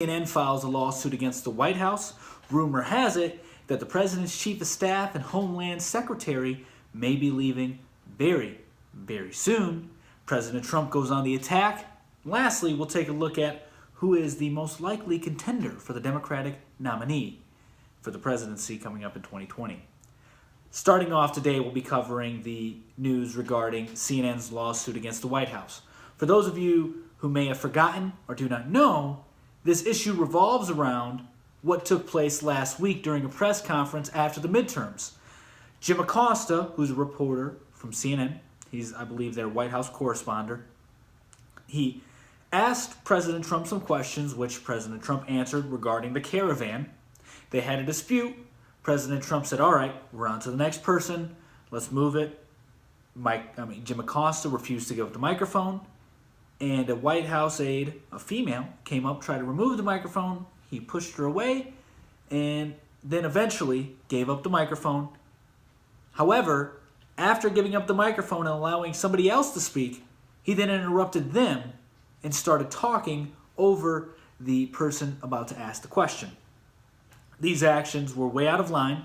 CNN files a lawsuit against the White House. Rumor has it that the president's chief of staff and Homeland Secretary may be leaving very, very soon. President Trump goes on the attack. Lastly, we'll take a look at who is the most likely contender for the Democratic nominee for the presidency coming up in 2020. Starting off today, we'll be covering the news regarding CNN's lawsuit against the White House. For those of you who may have forgotten or do not know, this issue revolves around what took place last week during a press conference after the midterms. Jim Acosta, who's a reporter from CNN, he's, I believe, their White House correspondent, he asked President Trump some questions, which President Trump answered regarding the caravan. They had a dispute. President Trump said, all right, we're on to the next person. Let's move it. Jim Acosta refused to give up the microphone. And a White House aide, a female, came up, tried to remove the microphone. He pushed her away and then eventually gave up the microphone. However, after giving up the microphone and allowing somebody else to speak, he then interrupted them and started talking over the person about to ask the question. These actions were way out of line.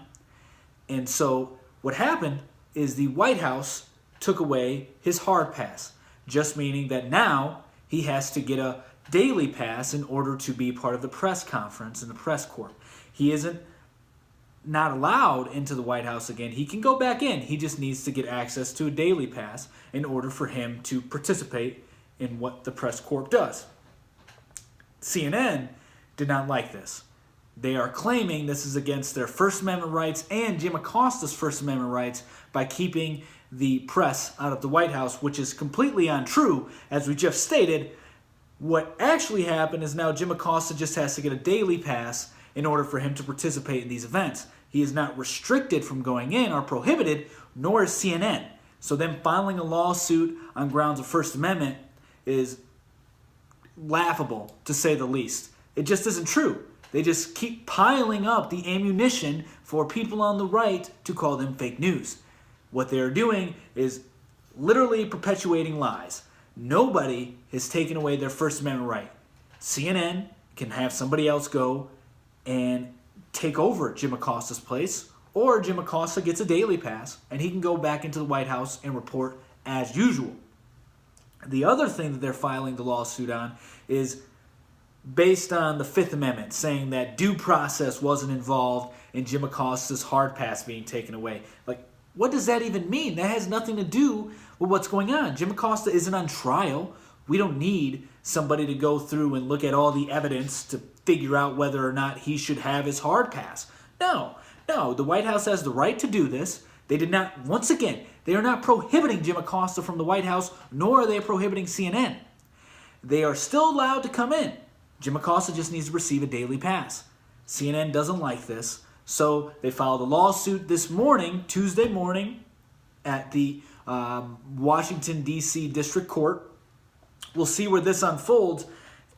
And so what happened is the White House took away his hard pass, just meaning that now he has to get a daily pass in order to be part of the press conference in the press corps. He isn't not allowed into the White House again. He can go back in. He just needs to get access to a daily pass in order for him to participate in what the press corps does. CNN did not like this. They are claiming this is against their First Amendment rights and Jim Acosta's First Amendment rights by keeping the press out of the White House, which is completely untrue. As we just stated, what actually happened is now Jim Acosta just has to get a daily pass in order for him to participate in these events. He is not restricted from going in or prohibited, nor is CNN. So them filing a lawsuit on grounds of First Amendment is laughable, to say the least. It just isn't true. They just keep piling up the ammunition for people on the right to call them fake news. What they're doing is literally perpetuating lies. Nobody has taken away their First Amendment right. CNN can have somebody else go and take over Jim Acosta's place, or Jim Acosta gets a daily pass and he can go back into the White House and report as usual. The other thing that they're filing the lawsuit on is based on the Fifth Amendment, saying that due process wasn't involved in Jim Acosta's hard pass being taken away. Like, what does that even mean? That has nothing to do with what's going on. Jim Acosta isn't on trial. We don't need somebody to go through and look at all the evidence to figure out whether or not he should have his hard pass. No, the White House has the right to do this. They did not, once again, they are not prohibiting Jim Acosta from the White House, nor are they prohibiting CNN. They are still allowed to come in. Jim Acosta just needs to receive a daily pass. CNN doesn't like this, so they filed a lawsuit this morning, Tuesday morning, at the Washington, D.C. District Court. We'll see where this unfolds.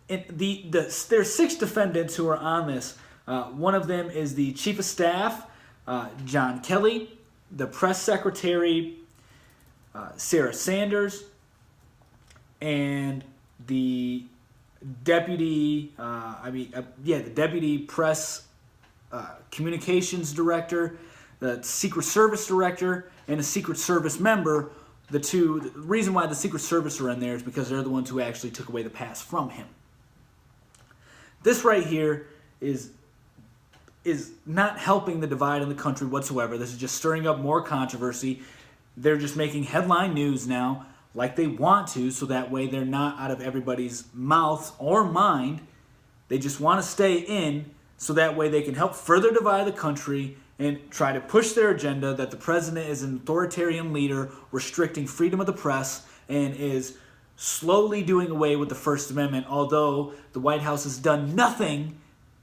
There's 6 defendants who are on this. One of them is the Chief of Staff, John Kelly, the Press Secretary, Sarah Sanders, and the Deputy Press Communications Director, the Secret Service Director, and a Secret Service member. The reason why the Secret Service are in there is because they're the ones who actually took away the pass from him. This right here is not helping the divide in the country whatsoever. This is just stirring up more controversy. They're just making headline news now like they want to, so that way they're not out of everybody's mouth or mind. They just want to stay in so that way they can help further divide the country and try to push their agenda that the president is an authoritarian leader restricting freedom of the press and is slowly doing away with the First Amendment, although the White House has done nothing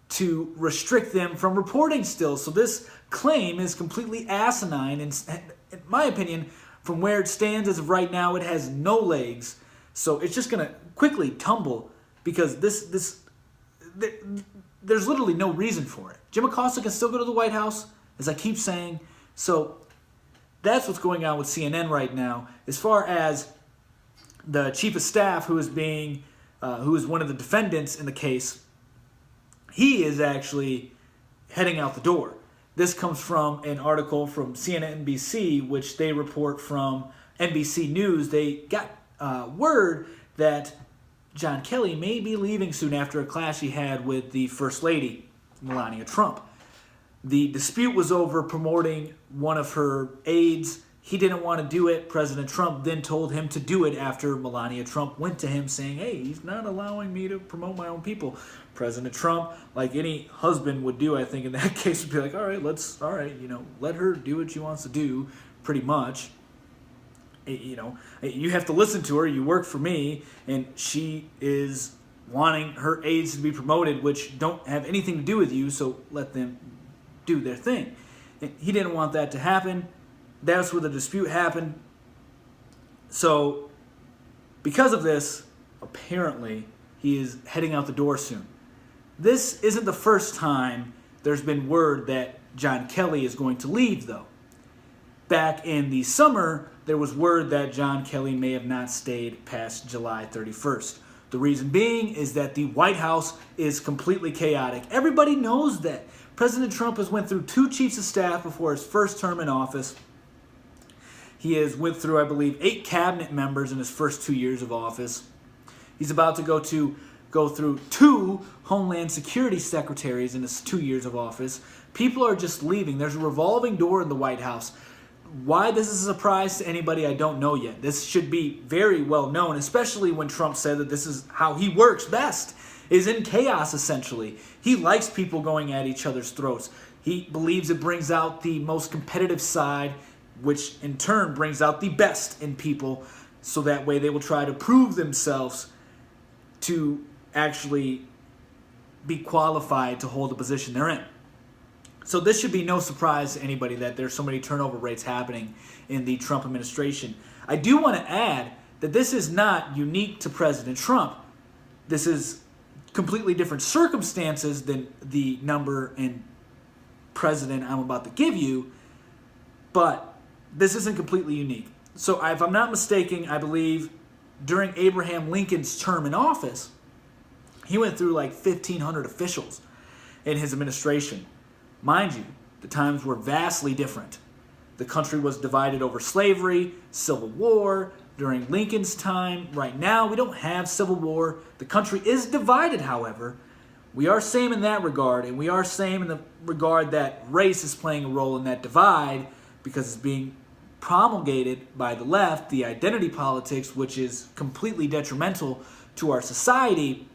to restrict them from reporting still. So this claim is completely asinine, and in my opinion, from where it stands as of right now, it has no legs. So it's just going to quickly tumble because there's literally no reason for it. Jim Acosta can still go to the White House, as I keep saying. So that's what's going on with CNN right now. As far as the Chief of Staff, who is one of the defendants in the case, he is actually heading out the door. This comes from an article from CNN NBC, which they report from NBC News. They got word that John Kelly may be leaving soon after a clash he had with the First Lady, Melania Trump. The dispute was over promoting one of her aides. He didn't want to do it. President Trump then told him to do it after Melania Trump went to him saying, hey, he's not allowing me to promote my own people. President Trump, like any husband would do, I think in that case, would be like, all right, let her do what she wants to do, pretty much. You have to listen to her. You work for me, and she is wanting her aides to be promoted, which don't have anything to do with you, so let them do their thing. And he didn't want that to happen. That's where the dispute happened. So, because of this, apparently, he is heading out the door soon. This isn't the first time there's been word that John Kelly is going to leave, though. Back in the summer, there was word that John Kelly may have not stayed past July 31st. The reason being is that the White House is completely chaotic. Everybody knows that. President Trump has went through 2 chiefs of staff before his first term in office. He has went through, I believe, 8 cabinet members in his first 2 years of office. He's about to go through 2 Homeland Security secretaries in his 2 years of office. People are just leaving. There's a revolving door in the White House. Why this is a surprise to anybody, I don't know yet. This should be very well known, especially when Trump said that this is how he works best, is in chaos, essentially. He likes people going at each other's throats. He believes it brings out the most competitive side, which in turn brings out the best in people, so that way they will try to prove themselves to actually be qualified to hold the position they're in. So this should be no surprise to anybody that there's so many turnover rates happening in the Trump administration. I do want to add that this is not unique to President Trump. This is completely different circumstances than the number and president I'm about to give you, but this isn't completely unique. So if I'm not mistaken, I believe during Abraham Lincoln's term in office, he went through like 1,500 officials in his administration. Mind you, the times were vastly different. The country was divided over slavery, Civil War, during Lincoln's time. Right now, we don't have Civil War. The country is divided, however. We are same in that regard, and we are same in the regard that race is playing a role in that divide because it's being promulgated by the left, the identity politics, which is completely detrimental to our society.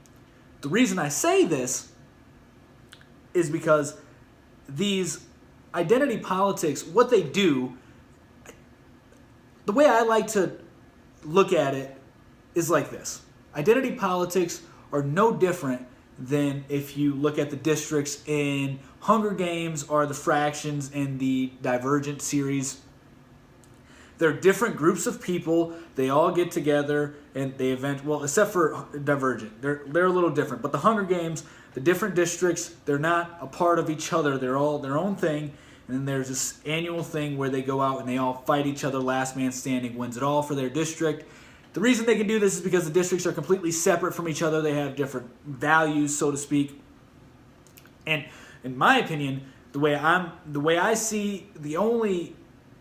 The reason I say this is because these identity politics, what they do, the way I like to look at it is like this. Identity politics are no different than if you look at the districts in Hunger Games or the fractions in the Divergent series. They're different groups of people. They all get together and they except for Divergent. They're a little different. But the Hunger Games, the different districts, they're not a part of each other. They're all their own thing. And then there's this annual thing where they go out and they all fight each other. Last man standing wins it all for their district. The reason they can do this is because the districts are completely separate from each other. They have different values, so to speak. And in my opinion, the way I see, the only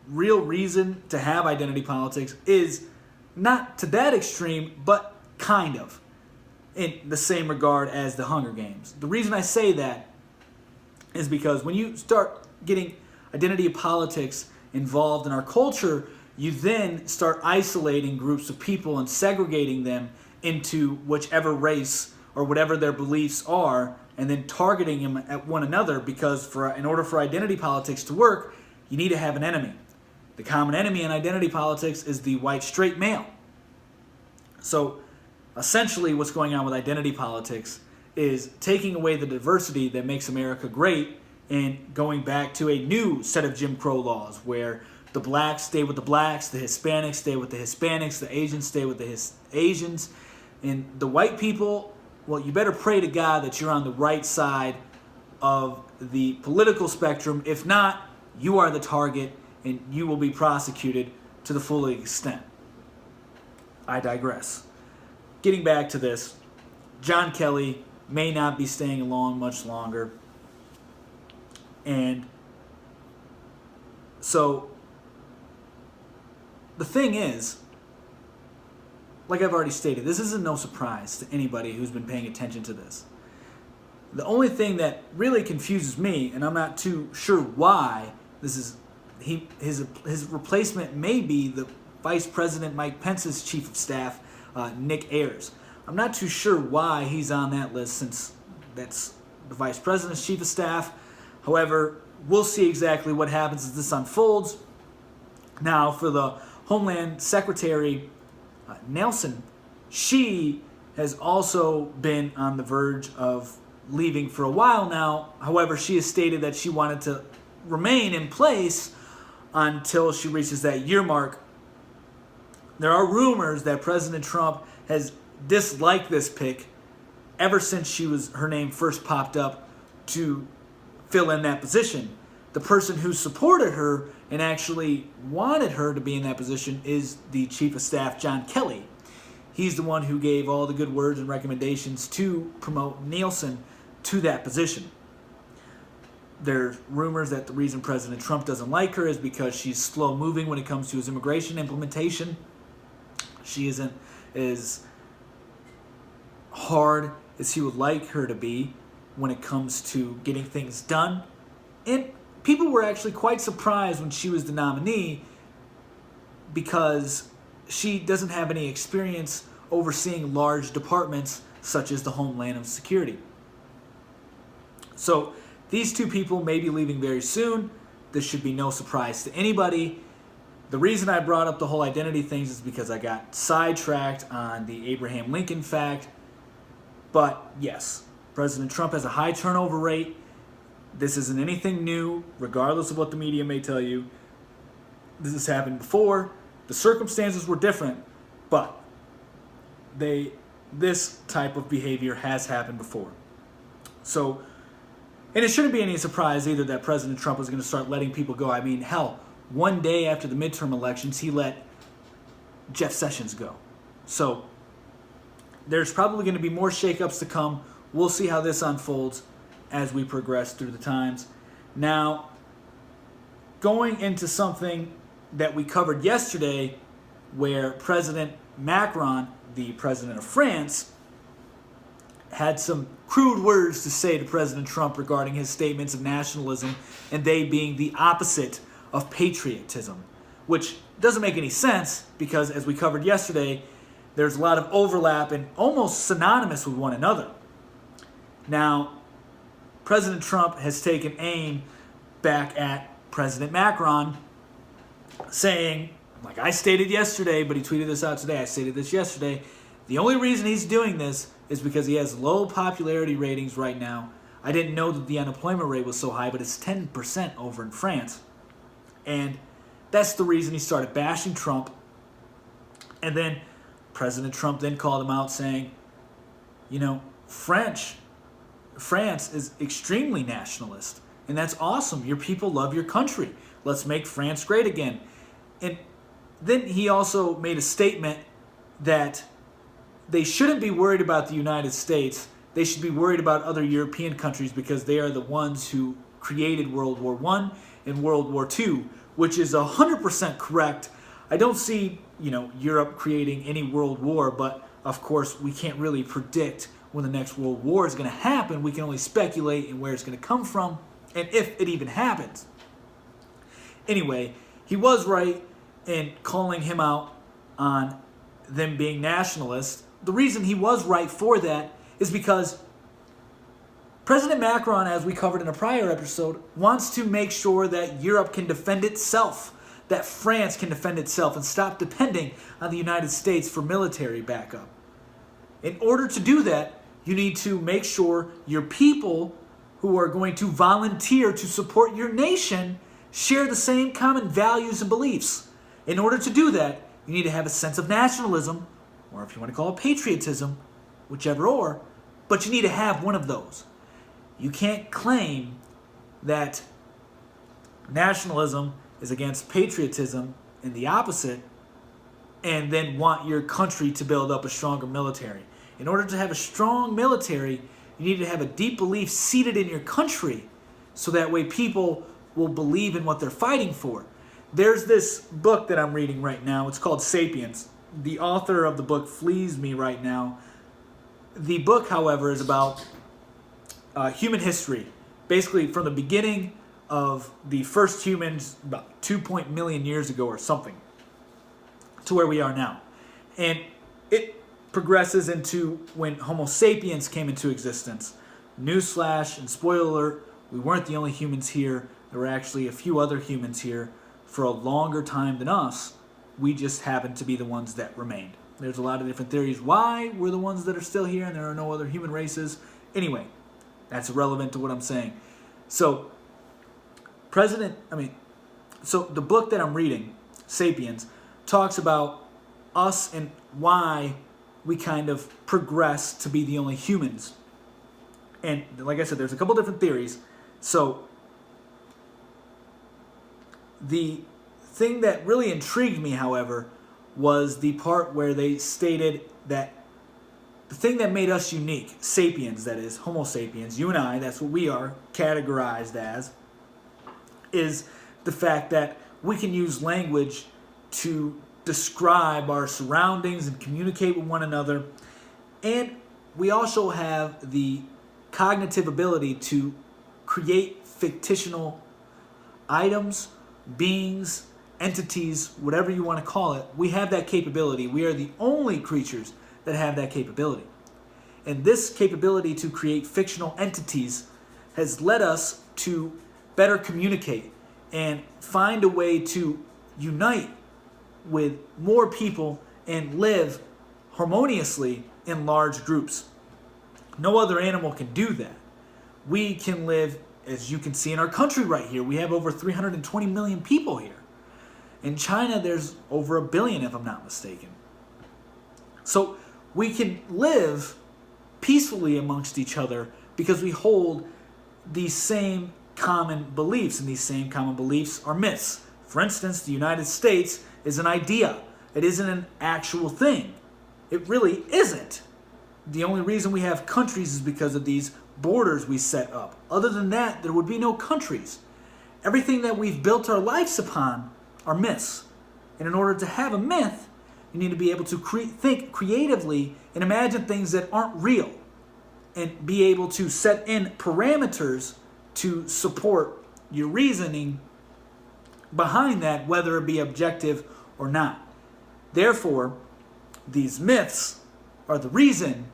real reason to have identity politics is not to that extreme, but kind of in the same regard as the Hunger Games. The reason I say that is because when you start getting identity politics involved in our culture, you then start isolating groups of people and segregating them into whichever race or whatever their beliefs are, and then targeting them at one another, because in order for identity politics to work, you need to have an enemy. The common enemy in identity politics is the white straight male. So essentially what's going on with identity politics is taking away the diversity that makes America great and going back to a new set of Jim Crow laws where the blacks stay with the blacks, the Hispanics stay with the Hispanics, the Asians stay with the Asians, and the white people, well, you better pray to God that you're on the right side of the political spectrum. If not, you are the target and you will be prosecuted to the full extent. I digress. Getting back to this, John Kelly may not be staying along much longer. And so the thing is, like I've already stated, this isn't no surprise to anybody who's been paying attention to this. The only thing that really confuses me, and I'm not too sure why, this is his replacement may be the Vice President Mike Pence's Chief of Staff, Nick Ayers. I'm not too sure why he's on that list, since that's the Vice President's Chief of Staff. However, we'll see exactly what happens as this unfolds. Now, for the Homeland Secretary, Nelson, she has also been on the verge of leaving for a while now. However, she has stated that she wanted to remain in place until she reaches that year mark. There are rumors that President Trump has disliked this pick ever since her name first popped up to fill in that position. The person who supported her and actually wanted her to be in that position is the Chief of Staff, John Kelly. He's the one who gave all the good words and recommendations to promote Nielsen to that position. There's rumors that the reason President Trump doesn't like her is because she's slow moving when it comes to his immigration implementation. She isn't as hard as he would like her to be when it comes to getting things done. And people were actually quite surprised when she was the nominee because she doesn't have any experience overseeing large departments such as the Homeland Security. So these two people may be leaving very soon. This should be no surprise to anybody. The reason I brought up the whole identity things is because I got sidetracked on the Abraham Lincoln fact. But yes, President Trump has a high turnover rate. This isn't anything new, regardless of what the media may tell you. This has happened before. The circumstances were different, but this type of behavior has happened before. So, and it shouldn't be any surprise either that President Trump is going to start letting people go. I mean, hell, one day after the midterm elections, he let Jeff Sessions go. So there's probably going to be more shakeups to come. We'll see how this unfolds as we progress through the times. Now, going into something that we covered yesterday, where President Macron, the president of France, had some crude words to say to President Trump regarding his statements of nationalism and they being the opposite of patriotism, which doesn't make any sense because, as we covered yesterday, there's a lot of overlap and almost synonymous with one another. Now, President Trump has taken aim back at President Macron, saying, like I stated yesterday, but he tweeted this out today, I stated this yesterday, the only reason he's doing this is because he has low popularity ratings right now. I didn't know that the unemployment rate was so high, but it's 10% over in France. And that's the reason he started bashing Trump. And then President Trump then called him out saying, you know, France is extremely nationalist. And that's awesome. Your people love your country. Let's make France great again. And then he also made a statement that they shouldn't be worried about the United States. They should be worried about other European countries because they are the ones who created World War I and World War II, which is 100% correct. I don't see, Europe creating any world war, but of course we can't really predict when the next world war is going to happen. We can only speculate and where it's going to come from and if it even happens. Anyway, he was right in calling him out on them being nationalists. The reason he was right for that is because President Macron, as we covered in a prior episode, wants to make sure that Europe can defend itself, that France can defend itself and stop depending on the United States for military backup. In order to do that, you need to make sure your people who are going to volunteer to support your nation share the same common values and beliefs. In order to do that, you need to have a sense of nationalism, or if you want to call it patriotism, whichever but you need to have one of those. You can't claim that nationalism is against patriotism and the opposite, and then want your country to build up a stronger military. In order to have a strong military, You need to have a deep belief seated in your country so that way people will believe in what they're fighting for. There's this book that I'm reading right now. It's called Sapiens. The author of the book flees me right now. The book, however, is about human history. Basically, from the beginning of the first humans, about 2 million years ago or something, to where we are now. And it progresses into when Homo sapiens came into existence. Newsflash and spoiler alert, we weren't the only humans here. There were actually a few other humans here for a longer time than us. We just happened to be the ones that remained. There's a lot of different theories why we're the ones that are still here and there are no other human races. Anyway, that's irrelevant to what I'm saying. So, the book that I'm reading, Sapiens, talks about us and why we kind of progress to be the only humans. And like I said, there's a couple different theories. So, the thing that really intrigued me, however, was the part where they stated that the thing that made us unique, sapiens, that is, Homo sapiens, you and I, that's what we are categorized as, is the fact that we can use language to describe our surroundings and communicate with one another. And we also have the cognitive ability to create fictional items, beings, entities, whatever you want to call it. We have that capability. We are the only creatures that have that capability. And this capability to create fictional entities has led us to better communicate and find a way to unite with more people and live harmoniously in large groups. No other animal can do that. We can live, as you can see in our country right here, we have over 320 million people here. In China, there's over 1 billion, if I'm not mistaken. So we can live peacefully amongst each other because we hold these same common beliefs, and these same common beliefs are myths. For instance, the United States is an idea. It isn't an actual thing. It really isn't. The only reason we have countries is because of these borders we set up. Other than that, there would be no countries. Everything that we've built our lives upon are myths. And in order to have a myth, you need to be able to think creatively and imagine things that aren't real and be able to set in parameters to support your reasoning behind that, whether it be objective or not. Therefore, these myths are the reason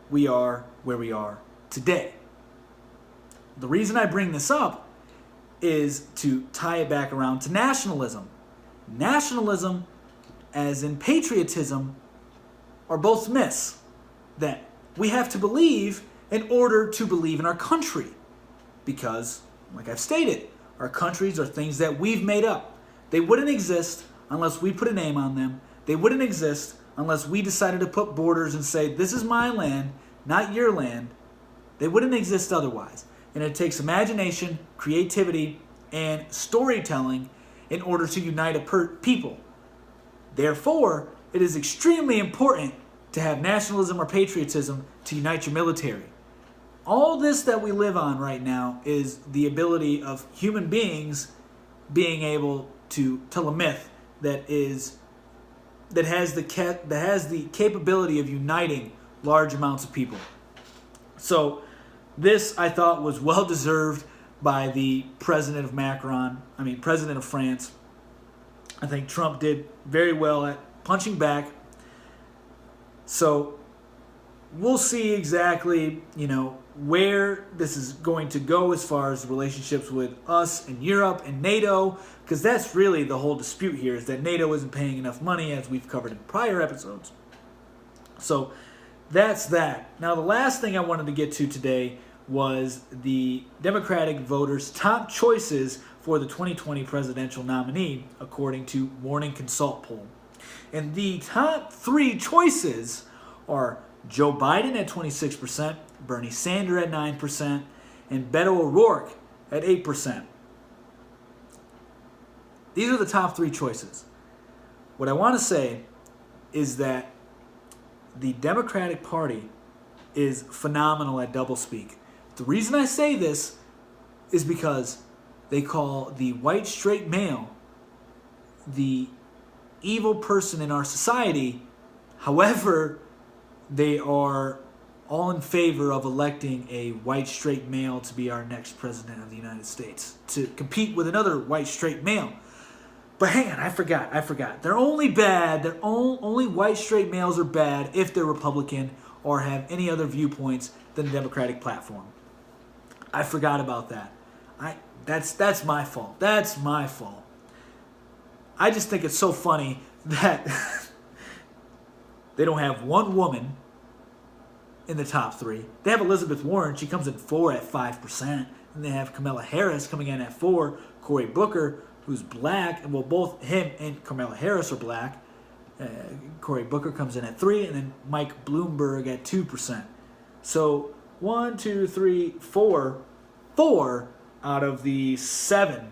we are where we are today. The reason I bring this up is to tie it back around to nationalism. Nationalism, as in patriotism, are both myths that we have to believe in order to believe in our country. Because, like I've stated, our countries are things that we've made up. They wouldn't exist unless we put a name on them. They wouldn't exist unless we decided to put borders and say, this is my land, not your land. They wouldn't exist otherwise. And it takes imagination, creativity, and storytelling in order to unite a people. Therefore, it is extremely important to have nationalism or patriotism to unite your military. All this that we live on right now is the ability of human beings being able to tell a myth that has the capability of uniting large amounts of people. So this, I thought, was well deserved by the president of France. I think Trump did very well at punching back. So we'll see exactly, where this is going to go as far as relationships with us and Europe and NATO, because that's really the whole dispute here, is that NATO isn't paying enough money, as we've covered in prior episodes. So that's that. Now, the last thing I wanted to get to today was the Democratic voters' top choices for the 2020 presidential nominee, according to Morning Consult poll. And the top 3 choices are Joe Biden at 26%, Bernie Sanders at 9%, and Beto O'Rourke at 8%. These are the top 3 choices. What I want to say is that the Democratic Party is phenomenal at doublespeak. The reason I say this is because they call the white straight male the evil person in our society. However, they are all in favor of electing a white straight male to be our next president of the United States, to compete with another white straight male. But hang on, I forgot. They're only bad. Only white straight males are bad if they're Republican or have any other viewpoints than the Democratic platform. I forgot about that. That's my fault. That's my fault. I just think it's so funny that they don't have one woman in the top 3. They have Elizabeth Warren. She comes in 4 at 5%. And they have Kamala Harris coming in at 4. Cory Booker, who's black. And well, both him and Kamala Harris are black. Cory Booker comes in at 3. And then Mike Bloomberg at 2%. So 1, 2, 3, 4. 4 out of the 7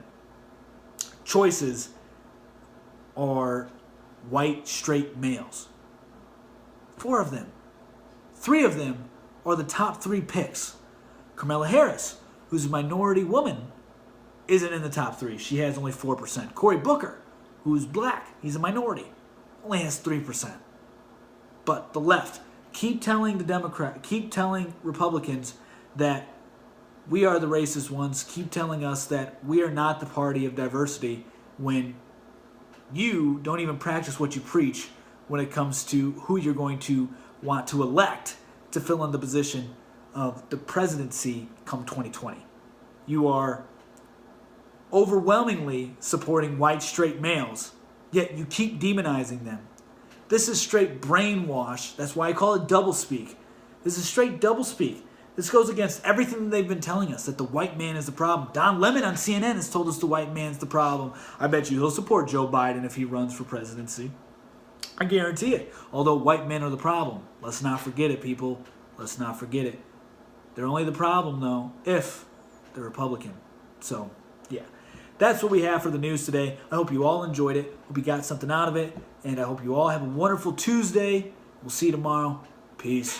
choices are white straight males. 4 of them. 3 of them are the top 3 picks. Kamala Harris, who's a minority woman, isn't in the top 3. She has only 4%. Cory Booker, who's black, he's a minority, only has 3%. But the left keep telling Republicans that we are the racist ones, keep telling us that we are not the party of diversity, when you don't even practice what you preach when it comes to who you're going to want to elect to fill in the position of the presidency come 2020. You are overwhelmingly supporting white straight males, yet you keep demonizing them. This is straight brainwash. That's why I call it doublespeak. This is straight doublespeak. This goes against everything that they've been telling us, that the white man is the problem. Don Lemon on CNN has told us the white man's the problem. I bet you he'll support Joe Biden if he runs for presidency. I guarantee it. Although white men are the problem. Let's not forget it, people. Let's not forget it. They're only the problem, though, if they're Republican. So, yeah. That's what we have for the news today. I hope you all enjoyed it. Hope you got something out of it. And I hope you all have a wonderful Tuesday. We'll see you tomorrow. Peace.